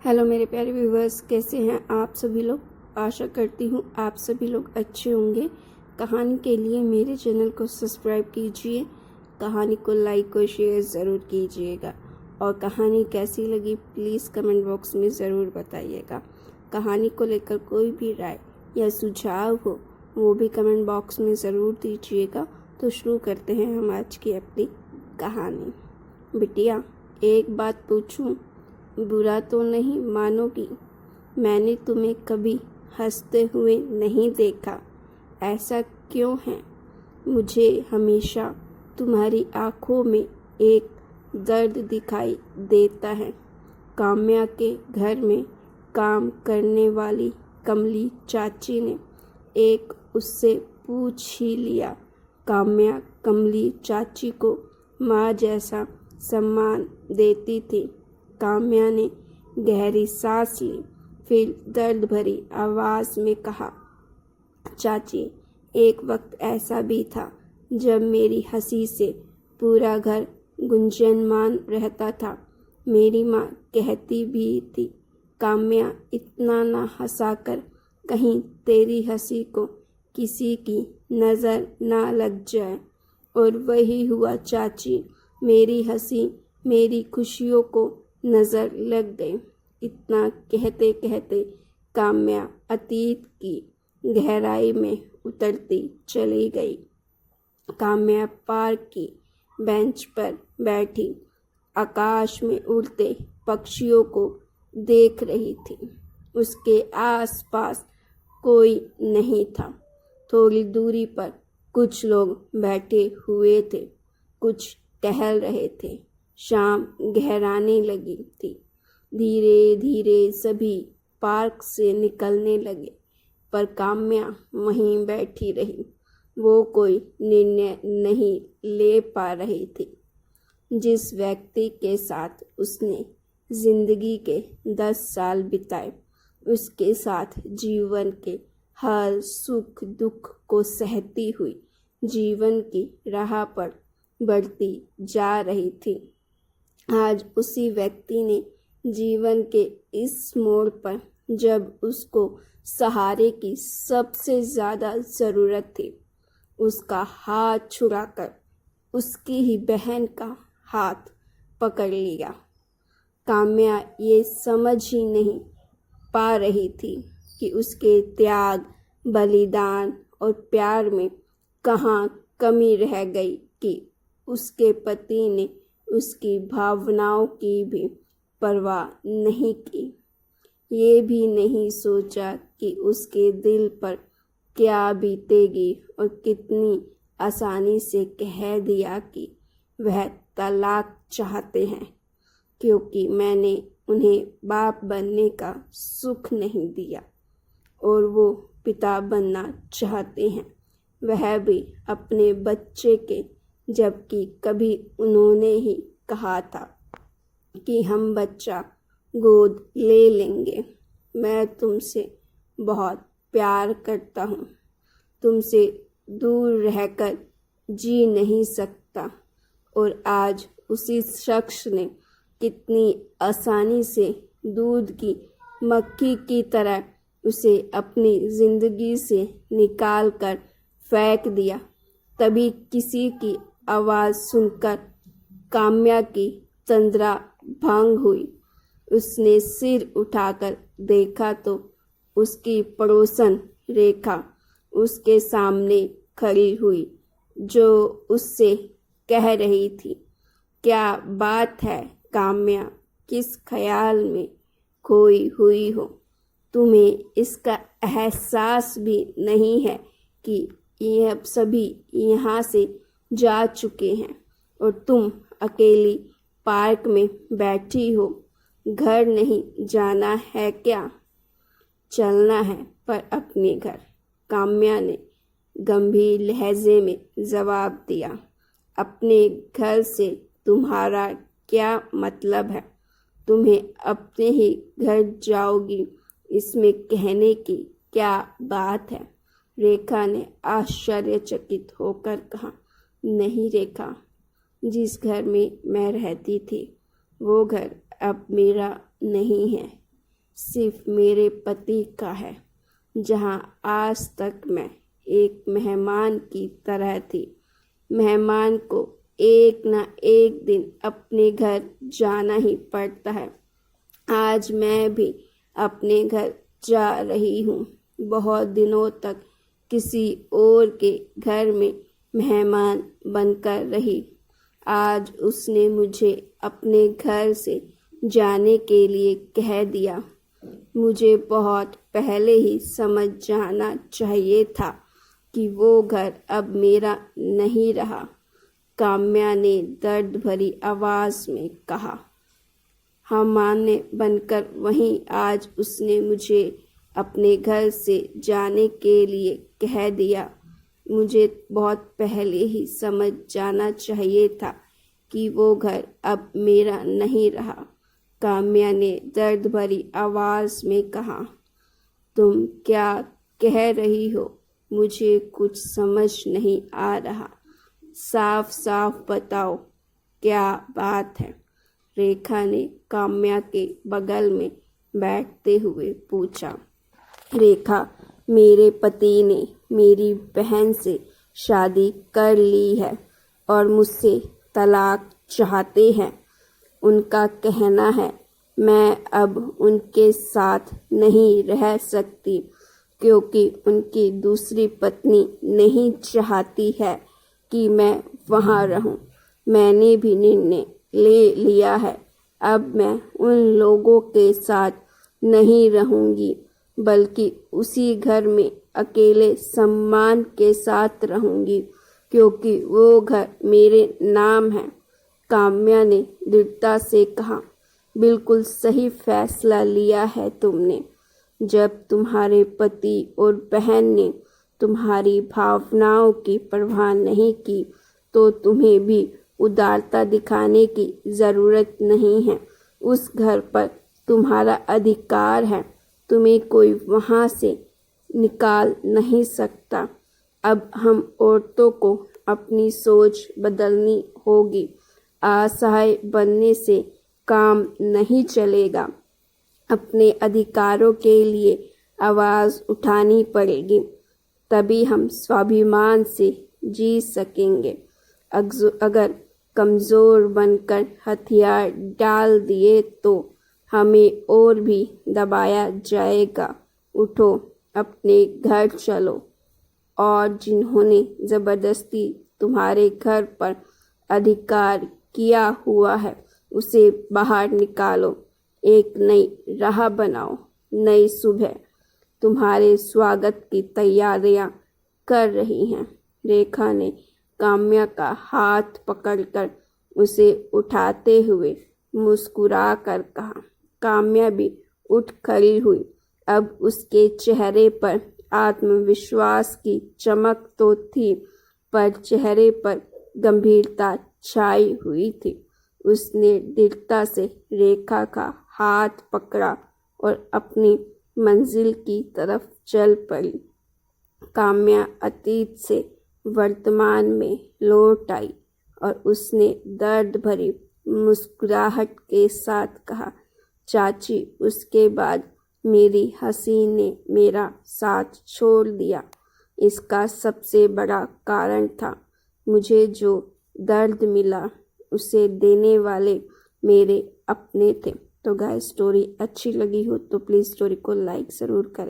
Hello मेरे प्यारे viewers, कैसे हैं आप सभी लोग। आशा करती हूँ आप सभी लोग अच्छे होंगे। कहानी के लिए मेरे चैनल को सब्सक्राइब कीजिए, कहानी को लाइक और शेयर ज़रूर कीजिएगा और कहानी कैसी लगी प्लीज़ कमेंट बॉक्स में ज़रूर बताइएगा। कहानी को लेकर कोई भी राय या सुझाव हो वो भी कमेंट बॉक्स में ज़रूर दीजिएगा। तो शुरू करते हैं हम आज की अपनी कहानी। बिटिया, एक बात पूछूं, बुरा तो नहीं मानोगी? मैंने तुम्हें कभी हंसते हुए नहीं देखा, ऐसा क्यों है? मुझे हमेशा तुम्हारी आँखों में एक दर्द दिखाई देता है। काम्या के घर में काम करने वाली कमली चाची ने एक उससे पूछ ही लिया। काम्या कमली चाची को माँ जैसा सम्मान देती थी। काम्या ने गहरी सांस ली, फिर दर्द भरी आवाज़ में कहा, चाची, एक वक्त ऐसा भी था जब मेरी हंसी से पूरा घर गुंजयमान रहता था। मेरी माँ कहती भी थी, काम्या, इतना ना हंसा कर, कहीं तेरी हंसी को किसी की नज़र ना लग जाए। और वही हुआ चाची, मेरी हंसी मेरी खुशियों को नज़र लग गई। इतना कहते कहते काम्या अतीत की गहराई में उतरती चली गई। काम्या पार्क की बेंच पर बैठी आकाश में उड़ते पक्षियों को देख रही थी। उसके आसपास कोई नहीं था। थोड़ी दूरी पर कुछ लोग बैठे हुए थे, कुछ टहल रहे थे। शाम गहराने लगी थी। धीरे धीरे सभी पार्क से निकलने लगे, पर काम्या वहीं बैठी रही। वो कोई निर्णय नहीं ले पा रही थी। जिस व्यक्ति के साथ उसने जिंदगी के 10 साल बिताए, उसके साथ जीवन के हर सुख दुख को सहती हुई जीवन की राह पर बढ़ती जा रही थी, आज उसी व्यक्ति ने जीवन के इस मोड़ पर, जब उसको सहारे की सबसे ज़्यादा ज़रूरत थी, उसका हाथ छुड़ाकर उसकी ही बहन का हाथ पकड़ लिया। काम्या ये समझ ही नहीं पा रही थी कि उसके त्याग, बलिदान और प्यार में कहाँ कमी रह गई कि उसके पति ने उसकी भावनाओं की भी परवाह नहीं की। ये भी नहीं सोचा कि उसके दिल पर क्या बीतेगी और कितनी आसानी से कह दिया कि वह तलाक चाहते हैं, क्योंकि मैंने उन्हें बाप बनने का सुख नहीं दिया और वो पिता बनना चाहते हैं, वह भी अपने बच्चे के, जबकि कभी उन्होंने ही कहा था कि हम बच्चा गोद ले लेंगे। मैं तुमसे बहुत प्यार करता हूँ, तुमसे दूर रहकर जी नहीं सकता। और आज उसी शख्स ने कितनी आसानी से दूध की मक्खी की तरह उसे अपनी ज़िंदगी से निकाल कर फेंक दिया। तभी किसी की आवाज़ सुनकर काम्या की तंद्रा भंग हुई। उसने सिर उठाकर देखा तो उसकी पड़ोसन रेखा उसके सामने खड़ी हुई, जो उससे कह रही थी, क्या बात है काम्या, किस ख्याल में खोई हुई हो? तुम्हें इसका एहसास भी नहीं है कि यह सभी यहाँ से जा चुके हैं और तुम अकेली पार्क में बैठी हो। घर नहीं जाना है क्या? चलना है, पर अपने घर। काम्या ने गंभीर लहजे में जवाब दिया। अपने घर से तुम्हारा क्या मतलब है? तुम्हें अपने ही घर जाओगी, इसमें कहने की क्या बात है? रेखा ने आश्चर्यचकित होकर कहा, नहीं रेखा, जिस घर में मैं रहती थी वो घर अब मेरा नहीं है। सिर्फ मेरे पति का है, जहाँ आज तक मैं एक मेहमान की तरह थी। मेहमान को एक न एक दिन अपने घर जाना ही पड़ता है। आज मैं भी अपने घर जा रही हूँ। बहुत दिनों तक किसी और के घर में मेहमान बनकर रही। आज उसने मुझे अपने घर से जाने के लिए कह दिया। मुझे बहुत पहले ही समझ जाना चाहिए था कि वो घर अब मेरा नहीं रहा, काम्या ने दर्द भरी आवाज में कहा। हमाने बनकर वहीं आज उसने मुझे अपने घर से जाने के लिए कह दिया। मुझे बहुत पहले ही समझ जाना चाहिए था कि वो घर अब मेरा नहीं रहा, काम्या ने दर्द भरी आवाज में कहा। तुम क्या कह रही हो? मुझे कुछ समझ नहीं आ रहा। साफ साफ बताओ, क्या बात है? रेखा ने काम्या के बगल में बैठते हुए पूछा। रेखा, मेरे पति ने मेरी बहन से शादी कर ली है और मुझसे तलाक चाहते हैं। उनका कहना है मैं अब उनके साथ नहीं रह सकती क्योंकि उनकी दूसरी पत्नी नहीं चाहती है कि मैं वहाँ रहूं। मैंने भी निर्णय ले लिया है। अब मैं उन लोगों के साथ नहीं रहूंगी, बल्कि उसी घर में अकेले सम्मान के साथ रहूंगी क्योंकि वो घर मेरे नाम है, काम्या ने दृढ़ता से कहा। बिल्कुल सही फैसला लिया है तुमने। जब तुम्हारे पति और बहन ने तुम्हारी भावनाओं की परवाह नहीं की तो तुम्हें भी उदारता दिखाने की ज़रूरत नहीं है। उस घर पर तुम्हारा अधिकार है, तुम्हें कोई वहाँ से निकाल नहीं सकता। अब हम औरतों को अपनी सोच बदलनी होगी। असहाय बनने से काम नहीं चलेगा। अपने अधिकारों के लिए आवाज़ उठानी पड़ेगी, तभी हम स्वाभिमान से जी सकेंगे। अगर कमज़ोर बनकर हथियार डाल दिए तो हमें और भी दबाया जाएगा। उठो, अपने घर चलो और जिन्होंने ज़बरदस्ती तुम्हारे घर पर अधिकार किया हुआ है उसे बाहर निकालो। एक नई राह बनाओ। नई सुबह तुम्हारे स्वागत की तैयारियां कर रही हैं। रेखा ने काम्या का हाथ पकड़कर उसे उठाते हुए मुस्कुरा कर कहा। काम्या भी उठ खड़ी हुई। अब उसके चेहरे पर आत्मविश्वास की चमक तो थी, पर चेहरे पर गंभीरता छाई हुई थी। उसने दृढ़ता से रेखा का हाथ पकड़ा और अपनी मंजिल की तरफ चल पड़ी। काम्या अतीत से वर्तमान में लौट आई और उसने दर्द भरी मुस्कुराहट के साथ कहा, चाची, उसके बाद मेरी हंसी ने मेरा साथ छोड़ दिया। इसका सबसे बड़ा कारण था मुझे जो दर्द मिला उसे देने वाले मेरे अपने थे। तो गाइस, स्टोरी अच्छी लगी हो तो प्लीज़ स्टोरी को लाइक ज़रूर करें।